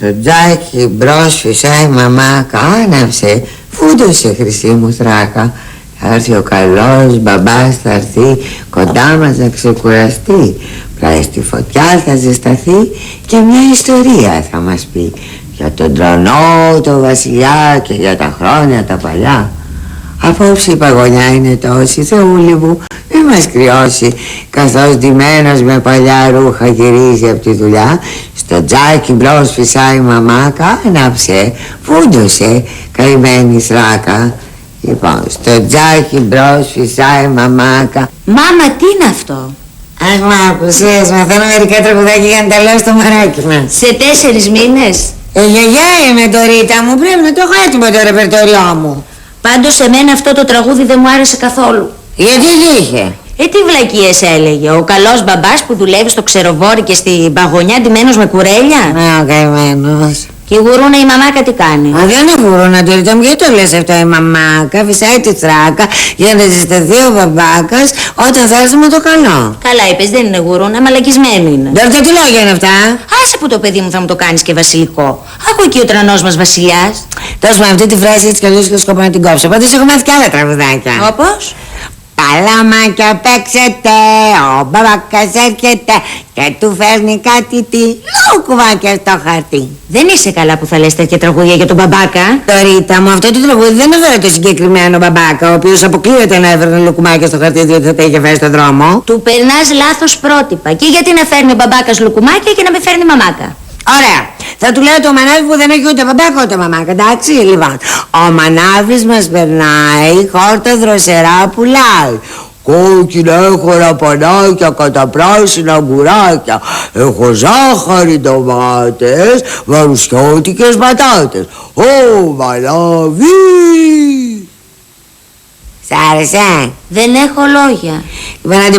Στο τζάκι μπρος φυσάει μαμάκα, άναψε, φούντωσε χρυσή μου θράκα. Θα έρθει ο καλός μπαμπάς, θα έρθει κοντά μας να ξεκουραστεί. Πλάι στη φωτιά θα ζεσταθεί και μια ιστορία θα μας πει. Για τον τρονό, τον βασιλιά και για τα χρόνια τα παλιά. Απόψε η παγωνιά είναι τόση, Θεούλη μου, μη μας κρυώσει. Καθώς ντυμένος με παλιά ρούχα γυρίζει από τη δουλειά, στο τζάκι μπρος φυσάει η μαμάκα, άναψε, φούντωσε, καημένη σράκα. Λοιπόν, στο τζάκι μπρος φυσάει η μαμάκα. Μάμα, τι είναι αυτό? Αχ, μ' άκουσες, μαθαίνω μερικά τραγουδάκια για να τα λέω στο μωράκι μας. Σε 4 μήνες? Γιαγιά είμαι το Ρίτα μου, πρέπει να το έχω έτοιμο το ρεπερτόριό μου. Πάντως εμένα αυτό το τραγούδι δεν μου άρεσε καθόλου. Γιατί τι είχε? Τι βλακίες έλεγε? Ο καλός μπαμπάς που δουλεύει στο Ξεροβόρι και στην παγωνιά ντυμένος με κουρέλια. Α, ο καημένος. Και η γουρούνα η μαμάκα τι κάνει? Α, δεν είναι γουρούνα το Ρίτα μου, γιατί το λες αυτό? Η μαμάκα φυσάει τη θράκα για να ζεσταθεί ο μπαμπάκας όταν θα έρθει με το καλό. Καλά είπες, δεν είναι γουρούνα, μαλακισμένη είναι. Τώρα τι λόγια είναι αυτά? Άσε που το παιδί μου θα μου το κάνεις και βασιλικό. Άκου εκεί ο τρανός μας βασιλιάς. Τόσο με αυτή τη φράση έτσι κι αλλιώς και σκοπό να την κόψω. Πάντως έχω μάθει κι άλλα τραγουδάκια. Όπως? Παλαμάκια παίξετε, ο μπαμπάκας έρχεται και του φέρνει κάτι τι λουκουμάκια στο χαρτί. Δεν είσαι καλά που θα λες τέτοια τραγούδια για τον μπαμπάκα. Το Ρίτα μου, αυτό το τραγούδι δεν έφερε το συγκεκριμένο μπαμπάκα, ο οποίος αποκλείεται να έφερνε λουκουμάκια στο χαρτί διότι θα τα είχε φέρει στον δρόμο. Του περνάς λάθος πρότυπα. Και γιατί να φέρνει ο μπαμπάκας λουκουμάκια και να με φέρνει μαμάκα? Ωραία. Θα του λέω το μανάβι που δεν έχει ούτε μπαμπάκα ούτε μαμάκα, εντάξει? Λοιπόν, ο μανάβης μας περνάει, χόρτα δροσερά πουλάει. Κόκκινα έχω ραπανάκια, καταπράσινα μπουράκια. Έχω ζάχαρη, ντομάτες, βαρουσιώτικες πατάτες. Ω μανάβη! Σ' άρεσε? Δεν έχω λόγια. Λοιπόν,